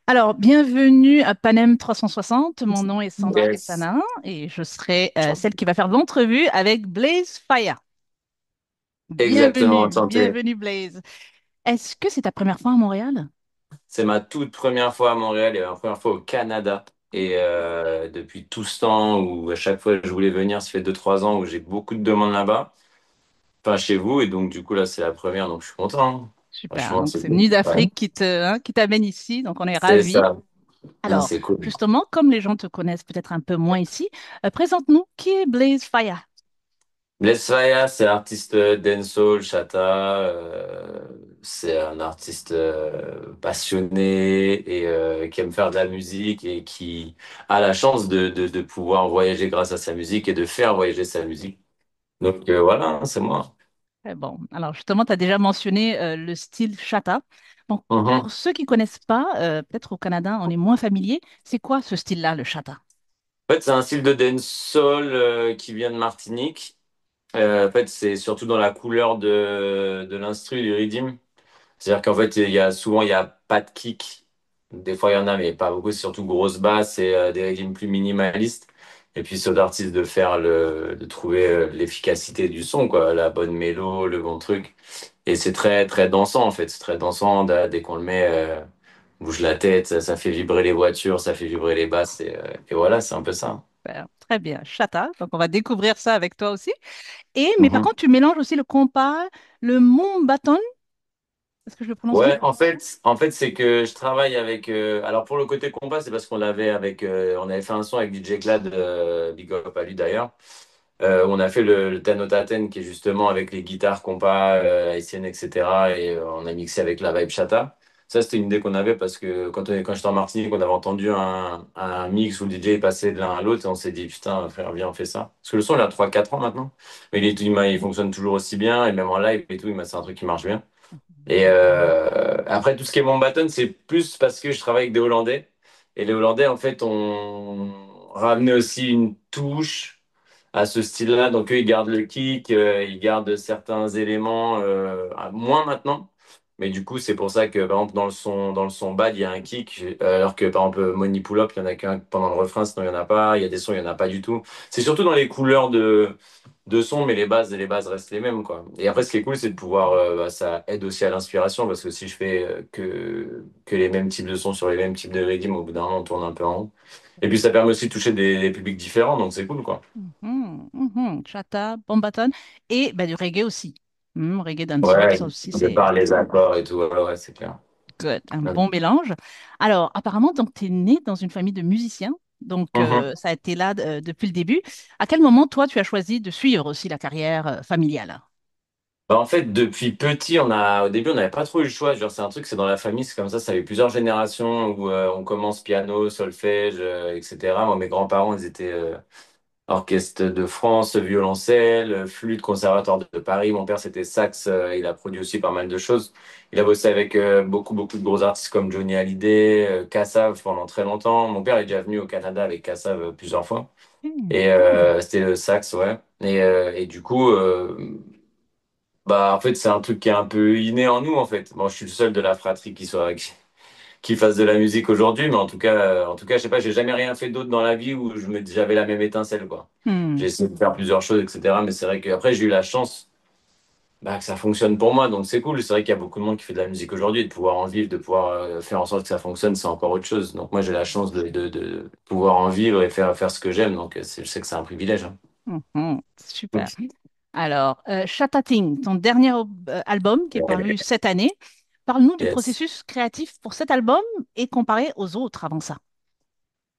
Alors, bienvenue à Panem 360. Mon nom est Sandra Yes. Quettana et je serai celle qui va faire l'entrevue avec Blaze Faya. Exactement, Bienvenue, enchanté. bienvenue Blaze. Est-ce que c'est ta première fois à Montréal? C'est ma toute première fois à Montréal et ma première fois au Canada. Et depuis tout ce temps où à chaque fois je voulais venir, ça fait 2 3 ans où j'ai beaucoup de demandes là-bas, enfin chez vous, et donc du coup là c'est la première, donc je suis content, hein. Super, Franchement, donc c'est c'est cool. Nuit Ouais. d'Afrique qui t'amène ici, donc on est C'est ravis. ça. Non, Alors, c'est cool. justement, comme les gens te connaissent peut-être un peu moins ici, présente-nous qui est Blaze Faya. Bless Faya, c'est l'artiste dancehall, Chata. C'est un artiste passionné et qui aime faire de la musique et qui a la chance de pouvoir voyager grâce à sa musique et de faire voyager sa musique. Donc voilà, hein, c'est moi. Bon, alors justement, tu as déjà mentionné le style chata. Donc, Mhm. pour ceux qui connaissent pas, peut-être au Canada, on est moins familier. C'est quoi ce style-là, le chata? En fait, c'est un style de dancehall qui vient de Martinique. En fait, c'est surtout dans la couleur de l'instru, du rythme. C'est-à-dire qu'en fait, il y a pas de kick. Des fois, il y en a, mais pas beaucoup. C'est surtout grosse basse et des rythmes plus minimalistes. Et puis, c'est aux artistes de de trouver l'efficacité du son, quoi, la bonne mélo, le bon truc. Et c'est très, très dansant, en fait. C'est très dansant. Dès qu'on le met, bouge la tête, ça fait vibrer les voitures, ça fait vibrer les basses. Et voilà, c'est un peu ça. Super, très bien, chata. Donc, on va découvrir ça avec toi aussi. Mais par Mhm. contre, tu mélanges aussi le compas, le mumbaton. Est-ce que je le prononce bien? Ouais, en fait, c'est que je travaille avec. Alors pour le côté compas, c'est parce qu'on l'avait avec. On avait fait un son avec DJ Clad, big up à lui d'ailleurs. On a fait le Tanotaten qui est justement avec les guitares compas haïtiennes, etc. Et on a mixé avec la vibe chata. Ça, c'était une idée qu'on avait parce que quand j'étais en Martinique, on avait entendu un mix où le DJ est passé de l'un à l'autre et on s'est dit, putain, frère, viens, on fait ça. Parce que le son, il a 3 4 ans maintenant, mais il fonctionne toujours aussi bien et même en live et tout, c'est un truc qui marche bien. Et après, tout ce qui est mon bâton, c'est plus parce que je travaille avec des Hollandais. Et les Hollandais, en fait, ont ramené aussi une touche à ce style-là. Donc, eux, ils gardent le kick, ils gardent certains éléments, moins maintenant. Mais du coup, c'est pour ça que, par exemple, dans le son bad, il y a un kick, alors que, par exemple, Money Pull Up, il y en a qu'un pendant le refrain, sinon il n'y en a pas. Il y a des sons, il n'y en a pas du tout. C'est surtout dans les couleurs de son, mais les bases restent les mêmes, quoi. Et après, ce qui est cool, c'est de pouvoir, ça aide aussi à l'inspiration, parce que si je fais que les mêmes types de sons sur les mêmes types de rythmes, au bout d'un moment, on tourne un peu en rond. Et puis, ça permet aussi de toucher des publics différents, donc c'est cool, quoi. Mhm, mhm. Chata, bombaton et du reggae aussi. Reggae dancehall, Ouais, ça aussi, de c'est par les accords et tout, ouais, ouais, c'est clair. good, un bon mélange. Alors, apparemment, donc, tu es né dans une famille de musiciens, donc Mhm. ça a été là depuis le début. À quel moment, toi, tu as choisi de suivre aussi la carrière familiale? Bah, en fait, depuis petit, au début, on n'avait pas trop eu le choix. Genre, c'est un truc, c'est dans la famille, c'est comme ça fait plusieurs générations où on commence piano, solfège, etc. Moi, mes grands-parents, ils étaient Orchestre de France, violoncelle, flûte, conservatoire de Paris. Mon père, c'était sax. Il a produit aussi pas mal de choses. Il a bossé avec beaucoup de gros artistes comme Johnny Hallyday, Kassav pendant très longtemps. Mon père est déjà venu au Canada avec Kassav plusieurs fois. Hmm. Et c'était le sax, ouais. Et du coup, bah, en fait, c'est un truc qui est un peu inné en nous, en fait. Bon, je suis le seul de la fratrie qui fasse de la musique aujourd'hui, mais en tout cas, je sais pas, j'ai jamais rien fait d'autre dans la vie où j'avais la même étincelle, quoi. J'ai Hmm. essayé de faire plusieurs choses, etc. Mais c'est vrai qu'après, j'ai eu la chance que ça fonctionne pour moi, donc c'est cool. C'est vrai qu'il y a beaucoup de monde qui fait de la musique aujourd'hui, et de pouvoir en vivre, de pouvoir faire en sorte que ça fonctionne, c'est encore autre chose. Donc moi, j'ai la chance de pouvoir en vivre et faire ce que j'aime, donc je sais que c'est un privilège, hein. Mhm. Super. Alors, Shatta Ting, ton dernier album qui est paru cette année, parle-nous du Yes. processus créatif pour cet album et comparé aux autres avant ça.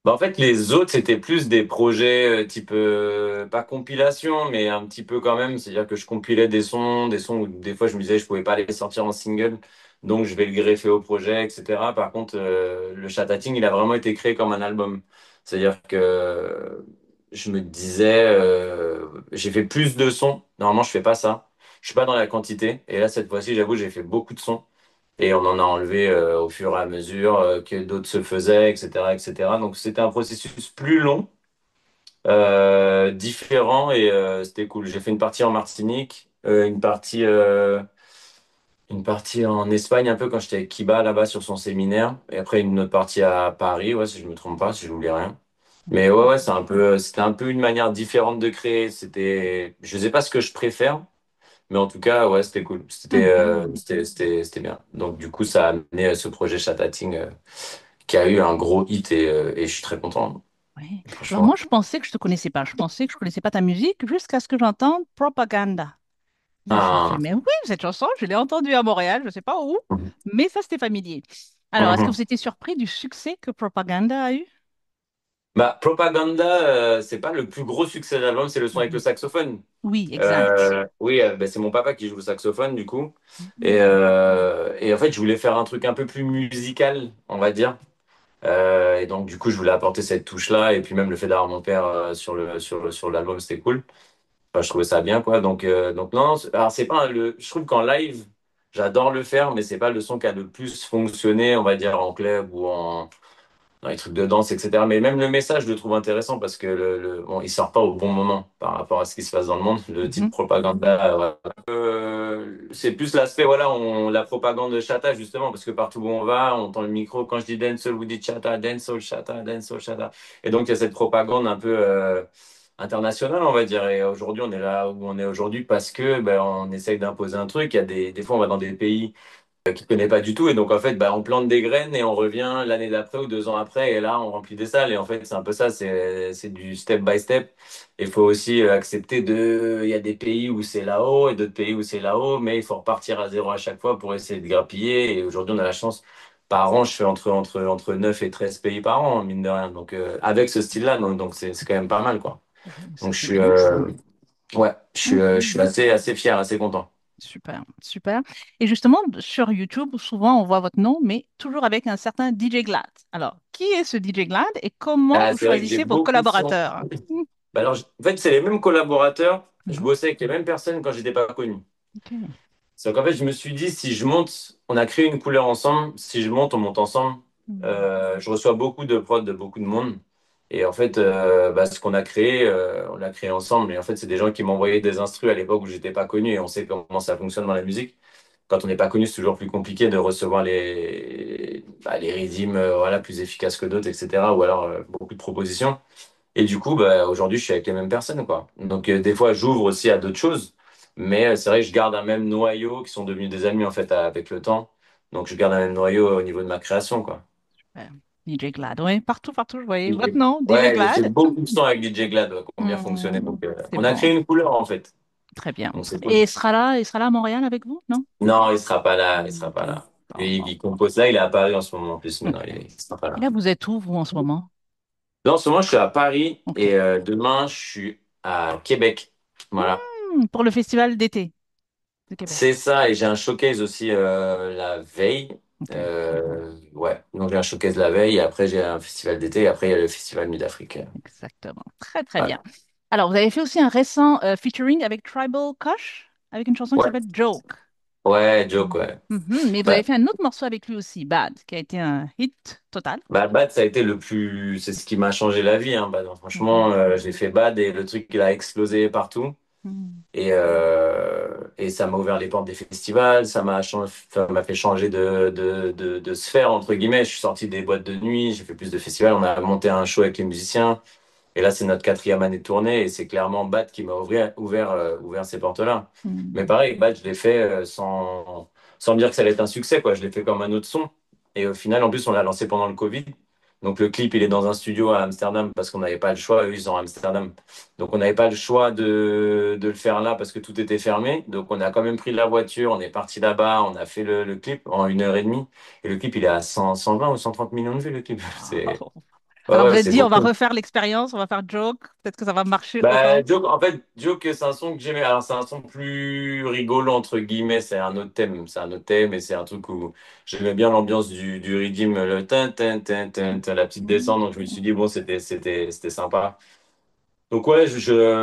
Bah, en fait, les autres, c'était plus des projets type, pas compilation, mais un petit peu quand même. C'est-à-dire que je compilais des sons où des fois je me disais je pouvais pas les sortir en single, donc je vais le greffer au projet, etc. Par contre, le Chatting, il a vraiment été créé comme un album. C'est-à-dire que je me disais, j'ai fait plus de sons. Normalement, je fais pas ça. Je suis pas dans la quantité. Et là, cette fois-ci, j'avoue, j'ai fait beaucoup de sons. Et on en a enlevé au fur et à mesure que d'autres se faisaient, etc., etc. Donc c'était un processus plus long, différent et c'était cool. J'ai fait une partie en Martinique, une partie Une partie en Espagne un peu quand j'étais avec Kiba là-bas sur son séminaire. Et après une autre partie à Paris, ouais, si je me trompe pas, si je n'oublie rien. Mais ouais, ouais, c'était un peu une manière différente de créer. Je sais pas ce que je préfère, mais en tout cas, ouais, c'était cool. Mhm. C'était bien. Donc du coup, ça a amené à ce projet Chatting qui a eu un gros hit et je suis très content. Ouais. Alors Franchement. moi, je pensais que je te connaissais pas. Je pensais que je connaissais pas ta musique jusqu'à ce que j'entende Propaganda. Je me suis fait, Ah. mais oui, cette chanson, je l'ai entendue à Montréal, je sais pas où, mais ça, c'était familier. Alors, est-ce que Mhm. vous étiez surpris du succès que Propaganda a eu? Bah, Propaganda, c'est pas le plus gros succès de l'album, c'est le son avec le Mhm. saxophone. Oui, exact. Oui, bah, c'est mon papa qui joue le saxophone du coup. Mhm. Et en fait, je voulais faire un truc un peu plus musical, on va dire. Et donc, du coup, je voulais apporter cette touche-là. Et puis même le fait d'avoir mon père sur l'album, c'était cool. Enfin, je trouvais ça bien, quoi. Donc non, alors c'est pas je trouve qu'en live, j'adore le faire, mais c'est pas le son qui a le plus fonctionné, on va dire, en club ou dans les trucs de danse, etc. Mais même le message, je le trouve intéressant parce que bon, il sort pas au bon moment par rapport à ce qui se passe dans le monde. Le titre Mhm. propaganda, voilà. C'est plus l'aspect, voilà, la propagande de Chata, justement, parce que partout où on va, on entend le micro. Quand je dis dancehall, vous dites Chata, dancehall, Chata, dancehall, Chata. Et donc, il y a cette propagande un peu internationale, on va dire. Et aujourd'hui, on est là où on est aujourd'hui parce que ben, on essaye d'imposer un truc. Il y a des fois, on va dans des pays qui connaît pas du tout. Et donc, en fait, bah, on plante des graines et on revient l'année d'après ou 2 ans après. Et là, on remplit des salles. Et en fait, c'est un peu ça. C'est du step by step. Il faut aussi accepter il y a des pays où c'est là-haut et d'autres pays où c'est là-haut. Mais il faut repartir à zéro à chaque fois pour essayer de grappiller. Et aujourd'hui, on a la chance. Par an, je fais entre 9 et 13 pays par an, mine de rien. Donc, avec ce style-là, donc c'est quand même pas mal, quoi. Ça, Donc, c'est bien, ça. ouais, je Mhm. suis assez fier, assez content. Super, super. Et justement, sur YouTube, souvent, on voit votre nom, mais toujours avec un certain DJ Glad. Alors, qui est ce DJ Glad et comment Ah, vous c'est vrai que j'ai choisissez vos beaucoup de sons. collaborateurs? Bah alors, en fait, c'est les mêmes collaborateurs. Je Mhm. bossais avec les mêmes personnes quand j'étais pas connu. Ok. C'est qu'en fait, je me suis dit, si je monte, on a créé une couleur ensemble. Si je monte, on monte ensemble. Mhm. Je reçois beaucoup de prods de beaucoup de monde. Et en fait, bah, ce qu'on a créé, on l'a créé ensemble. Et en fait, c'est des gens qui m'envoyaient des instrus à l'époque où j'étais pas connu. Et on sait comment ça fonctionne dans la musique. Quand on n'est pas connu, c'est toujours plus compliqué de recevoir les rythmes voilà, plus efficaces que d'autres, etc. Ou alors beaucoup de propositions. Et du coup, bah, aujourd'hui, je suis avec les mêmes personnes, quoi. Donc, des fois, j'ouvre aussi à d'autres choses. Mais c'est vrai que je garde un même noyau qui sont devenus des amis, en fait, avec le temps. Donc, je garde un même noyau au niveau de ma création, quoi. Super. DJ Glad, oui, partout, partout, je voyais votre Et- nom, DJ Ouais, j'ai fait Glad. beaucoup de sons avec DJ Glad, ouais, qui ont bien fonctionné. Mhm. Donc, C'est on a bon, créé une couleur, en fait. très bien. Donc, c'est Et cool. il sera là à Montréal avec vous, non? Non, il sera pas là, il sera Ok. pas là. Bon, Lui, bon. il compose là, il est à Paris en ce moment, en plus, mais non, Ok. il sera pas Et là. là, vous êtes où, vous, en ce moment? Là, en ce moment, je suis à Paris Ok. et demain, je suis à Québec. Voilà. Pour le festival d'été de Québec. C'est ça, et j'ai un showcase aussi la veille. Ok. Ouais, donc j'ai un showcase la veille, et après j'ai un festival d'été, et après il y a le festival Nuit d'Afrique. Exactement. Très, très Ouais, bien. Alors, vous avez fait aussi un récent featuring avec Tribal Koch, avec une chanson qui ouais, s'appelle Joke. ouais, joke, Mhm. ouais. Mais vous avez Bah, fait un autre morceau avec lui aussi, Bad, qui a été un hit total. Bad, ça a été c'est ce qui m'a changé la vie, hein, Bad, hein. Mhm. Franchement, j'ai fait Bad et le truc, il a explosé partout. Mhm. Et ça m'a ouvert les portes des festivals, ça m'a fait changer de sphère, entre guillemets. Je suis sorti des boîtes de nuit, j'ai fait plus de festivals, on a monté un show avec les musiciens. Et là, c'est notre quatrième année de tournée et c'est clairement Bat qui m'a ouvert ces portes-là. Mais Mhm. pareil, Bat, je l'ai fait sans me dire que ça allait être un succès, quoi. Je l'ai fait comme un autre son. Et au final, en plus, on l'a lancé pendant le Covid. Donc le clip, il est dans un studio à Amsterdam parce qu'on n'avait pas le choix. Eux, ils sont à Amsterdam. Donc on n'avait pas le choix de le faire là parce que tout était fermé. Donc on a quand même pris la voiture, on est parti là-bas, on a fait le clip en 1 heure et demie. Et le clip, il est à 120 ou 130 millions de vues, le clip. Wow. Ouais, Alors, vous ouais, êtes c'est dit, on va beaucoup. refaire l'expérience, on va faire Joke, peut-être que ça va marcher Bah, autant. Joke, en fait, Joke, c'est un son que j'aimais. Alors, c'est un son plus rigolo, entre guillemets. C'est un autre thème. C'est un autre thème et c'est un truc où j'aimais bien l'ambiance du rythme, le tin, tin, tin, tin, tin, la petite descente. Donc, je me suis dit, bon, c'était sympa. Donc, ouais,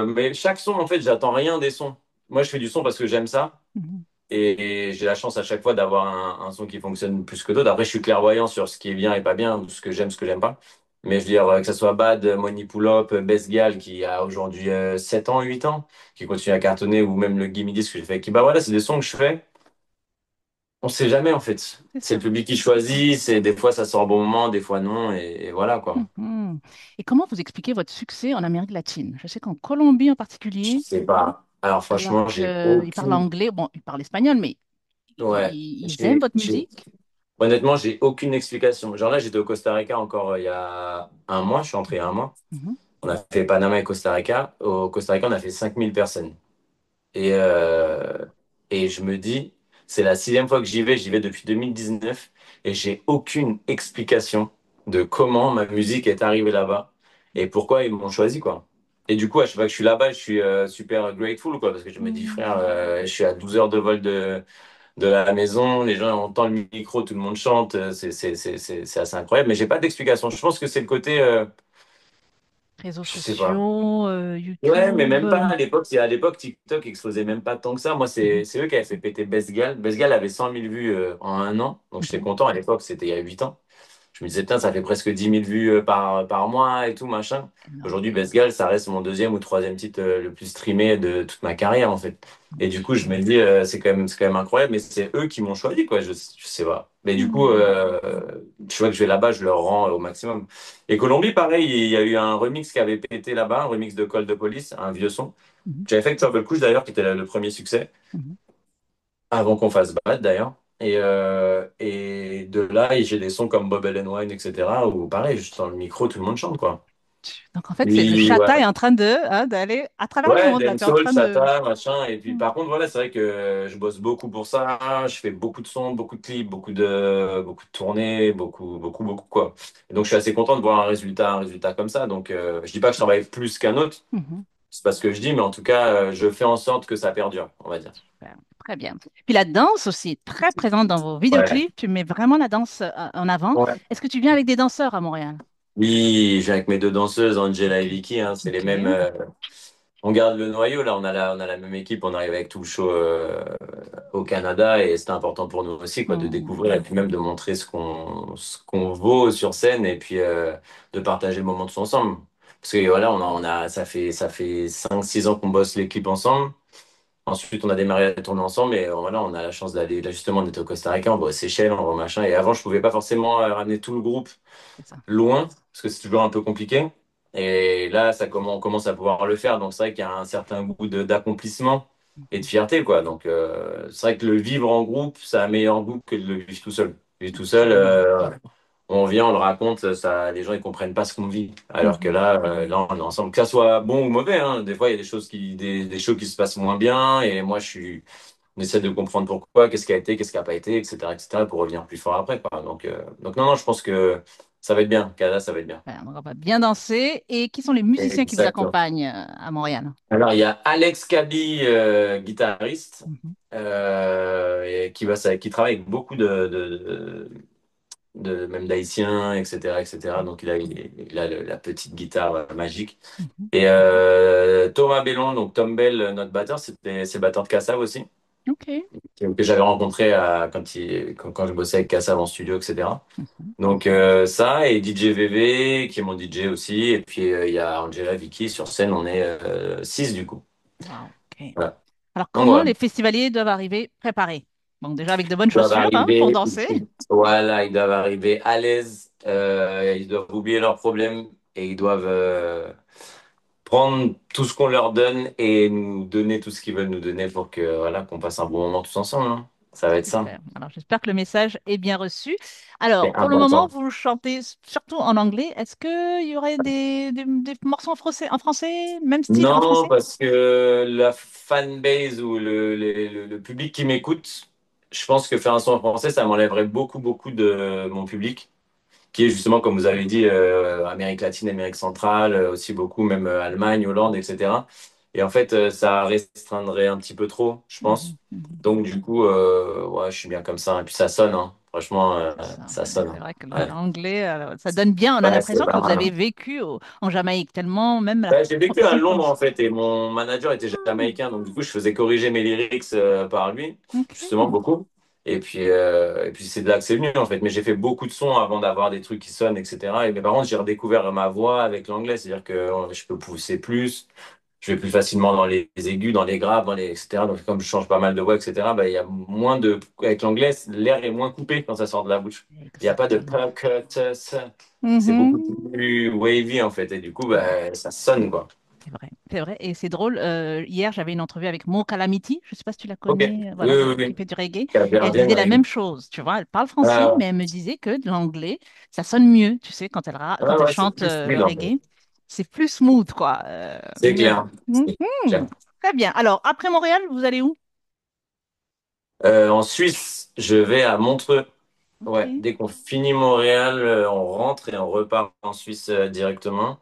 mais chaque son, en fait, j'attends rien des sons. Moi, je fais du son parce que j'aime ça. Mhm. Et j'ai la chance à chaque fois d'avoir un son qui fonctionne plus que d'autres. Après, je suis clairvoyant sur ce qui est bien et pas bien, ou ce que j'aime pas. Mais je veux dire, que ce soit Bad, Money Pull Up, Best Gal, qui a aujourd'hui 7 ans, 8 ans, qui continue à cartonner, ou même le Gimme Disc que j'ai fait avec Kiba. Voilà, c'est des sons que je fais. on sait jamais en fait. C'est C'est le ça. public qui choisit, c'est des fois ça sort au bon moment, des fois non, et voilà quoi. Mhm. Et comment vous expliquez votre succès en Amérique latine? Je sais qu'en Colombie en Je particulier, sais pas. Alors alors franchement, j'ai qu'ils parlent aucune. anglais, bon, ils parlent espagnol, mais Ouais, ils aiment votre j'ai. musique. Honnêtement, j'ai aucune explication. Genre là, j'étais au Costa Rica encore il y a un mois, je suis entré il y a un mois. Mhm. On a fait Panama et Costa Rica. Au Costa Rica, on a fait 5 000 personnes. Et, et je me dis, c'est la sixième fois que j'y vais depuis 2019 et j'ai aucune explication de comment ma musique est arrivée là-bas et pourquoi ils m'ont choisi, quoi. Et du coup, à chaque fois que je suis là-bas, je suis super grateful, quoi, parce que je me dis, frère, Mhm. je suis à 12 heures de vol de la maison, les gens entendent le micro, tout le monde chante, c'est assez incroyable, mais j'ai pas d'explication. Je pense que c'est le côté, Réseaux je sais pas. sociaux, Ouais, mais YouTube. même pas à l'époque. À l'époque, TikTok explosait même pas tant que ça. Moi, Mhm. c'est eux qui avaient fait péter Bestgal. Bestgal avait 100 000 vues en un an. Donc, j'étais Mhm. content. À l'époque, c'était il y a 8 ans. Je me disais, putain, ça fait presque 10 000 vues par mois et tout, machin. Énorme. Aujourd'hui, Bestgal, ça reste mon deuxième ou troisième titre le plus streamé de toute ma carrière, en fait. Et du coup, je me Super. dis, c'est quand même incroyable, mais c'est eux qui m'ont choisi, quoi. Je sais pas. Mais du coup, Mhm. je vois que je vais là-bas, je leur rends au maximum. Et Colombie, pareil, il y a eu un remix qui avait pété là-bas, un remix de Call de Police, un vieux son. Mhm. J'avais fait avec Trouble Couch d'ailleurs, qui était le premier succès, Mhm. avant qu'on fasse Bad d'ailleurs. Et de là, j'ai des sons comme Bubble and Wine, etc., où pareil, juste dans le micro, tout le monde chante, quoi. Donc en fait, c'est le Oui, ouais. chata est en train d'aller à travers le Ouais, monde là. Tu es en dancehall, train de. chata, machin. Et puis Mhm. par contre, voilà, c'est vrai que je bosse beaucoup pour ça. Je fais beaucoup de sons, beaucoup de clips, beaucoup de tournées, beaucoup, quoi. Et donc je suis assez content de voir un résultat comme ça. Donc je dis pas que je travaille plus qu'un autre, Mhm. c'est pas ce que je dis, mais en tout cas, je fais en sorte que ça perdure, on va dire. Super. Très bien. Puis la danse aussi est très présente dans vos Ouais. vidéoclips. Tu mets vraiment la danse en avant. Ouais. Est-ce que tu viens avec des danseurs à Montréal? Oui, j'ai avec mes deux danseuses, Angela et Ok. Vicky, hein, c'est les Ok. mêmes. On garde le noyau, là, on a la même équipe, on arrive avec tout le show au Canada et c'était important pour nous aussi, quoi, de Hmm. découvrir et puis même de montrer ce qu'on vaut sur scène et puis de partager le moment tous ensemble. Parce que voilà, ça fait 5 6 ans qu'on bosse les clips ensemble. Ensuite, on a démarré la tournée ensemble et voilà, on a la chance d'aller, là justement, on était au Costa Rica, on va aux Seychelles, on va au machin. Et avant, je pouvais pas forcément ramener tout le groupe C'est ça. loin, parce que c'est toujours un peu compliqué. Et là, on commence à pouvoir le faire. Donc, c'est vrai qu'il y a un certain goût d'accomplissement et de Mhm. fierté, quoi. Donc, c'est vrai que le vivre en groupe, ça a un meilleur goût que de le vivre tout seul. Vivre tout seul, Absolument. on vient, on le raconte, ça, les gens, ils comprennent pas ce qu'on vit. Alors que Mhm. là, on est ensemble. Que ça soit bon ou mauvais, hein. Des fois, il y a des choses qui se passent moins bien. Et moi, on essaie de comprendre pourquoi, qu'est-ce qui a été, qu'est-ce qui a pas été, etc., pour revenir plus fort après, quoi. Donc non, non, je pense que ça va être bien. Canada, ça va être bien. Ouais, donc on va bien danser. Et qui sont les musiciens qui vous Exactement. accompagnent à Montréal? Alors, il y a Alex Kaby, guitariste, Mhm. et qui travaille avec beaucoup même d'Haïtiens, etc. Donc, il a la petite guitare magique. Mhm. Et Thomas Bellon, donc Tom Bell, notre batteur, c'est le batteur de Kassav aussi, Ok. que j'avais rencontré quand je bossais avec Kassav en studio, etc. Mhm. Donc ça, et DJ VV, qui est mon DJ aussi, et puis il y a Angela, Vicky, sur scène, on est 6 du coup. Wow. Ok. Voilà. Alors, Donc comment voilà. les festivaliers doivent arriver préparés? Donc, déjà avec de bonnes Ils doivent chaussures hein, pour arriver, danser. voilà, ils doivent arriver à l'aise, ils doivent oublier leurs problèmes, et ils doivent prendre tout ce qu'on leur donne et nous donner tout ce qu'ils veulent nous donner pour que voilà, qu'on passe un bon moment tous ensemble, hein. Ça va être ça. Super. Alors, j'espère que le message est bien reçu. C'est Alors, pour le moment, important. vous chantez surtout en anglais. Est-ce qu'il y aurait des morceaux en français, même style en Non, français? parce que la fanbase ou le public qui m'écoute, je pense que faire un son en français, ça m'enlèverait beaucoup de mon public, qui est justement, comme vous avez dit, Amérique latine, Amérique centrale, aussi beaucoup, même Allemagne, Hollande, etc. Et en fait, ça restreindrait un petit peu trop, je Mhm, pense. mhm. Donc, du coup, ouais, je suis bien comme ça. Et puis, ça sonne, hein. Franchement, C'est ça. ça Ouais, sonne, c'est hein. vrai que Ouais, l'anglais, ça donne bien. On a ouais, c'est l'impression que pas vous mal, avez hein. vécu en Jamaïque, tellement même la J'ai vécu à façon de Londres en penser. fait et mon manager était Hmm, jamaïcain donc du coup je faisais corriger mes lyrics par lui justement ok. beaucoup et puis c'est de là que c'est venu en fait mais j'ai fait beaucoup de sons avant d'avoir des trucs qui sonnent etc. Mais par contre j'ai redécouvert ma voix avec l'anglais c'est-à-dire que je peux pousser plus je vais plus facilement dans les aigus, dans les graves, etc. Donc, comme je change pas mal de voix, etc., bah, il y a moins de. Avec l'anglais, l'air est moins coupé quand ça sort de la bouche. Il n'y a pas de Exactement. pa, que, te, ça. C'est beaucoup Mhm. plus wavy, en fait. Et du coup, Ouais, bah, ça sonne, quoi. c'est vrai, c'est vrai. Et c'est drôle. Hier, j'avais une entrevue avec Mo Calamity. Je ne sais pas si tu la Ok. connais, Oui, voilà, oui, qui oui. fait du reggae. Et elle Capverdien, disait la oui. même chose. Tu vois, elle parle français, Ah, mais elle me disait que de l'anglais, ça sonne mieux. Tu sais, quand ouais, quand elle ouais, c'est chante plus le fluide, en fait. reggae, c'est plus smooth, quoi. C'est Mais bon. clair. C'est Mhm. clair. Très bien. Alors, après Montréal, vous allez où? En Suisse, je vais à Montreux. Ouais, Ok. dès qu'on finit Montréal, on rentre et on repart en Suisse directement.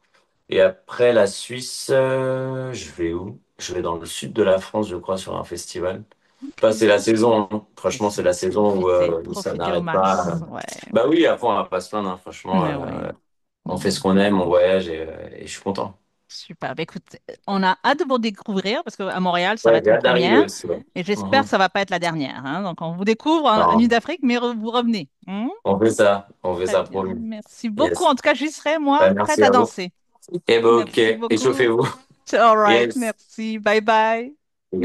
Et après la Suisse, je vais où? Je vais dans le sud de la France, je crois, sur un festival. Enfin, Ok. c'est la saison, hein. C'est Franchement, ça. c'est la saison Profitez, où ça profitez au n'arrête pas. max. Ouais. Bah oui, après, on va pas se plaindre, hein. Franchement, Mais ouais. on fait Mhm. ce qu'on aime, on voyage et je suis content. Super. Bah, écoute, on a hâte de vous découvrir parce qu'à Montréal, ça va Ouais, être j'ai une hâte d'arriver première. aussi. Ouais. Et j'espère que Mhm. ça va pas être la dernière, hein. Donc, on vous découvre en Nuit Non, d'Afrique, mais vous revenez. on fait Très ça, bien. promis. Merci beaucoup. Yes. En tout cas, j'y serai, moi, Bah, prête merci à à vous. danser. Eh ben, ok, Merci beaucoup. échauffez-vous. All right. Yes. Merci. Bye bye.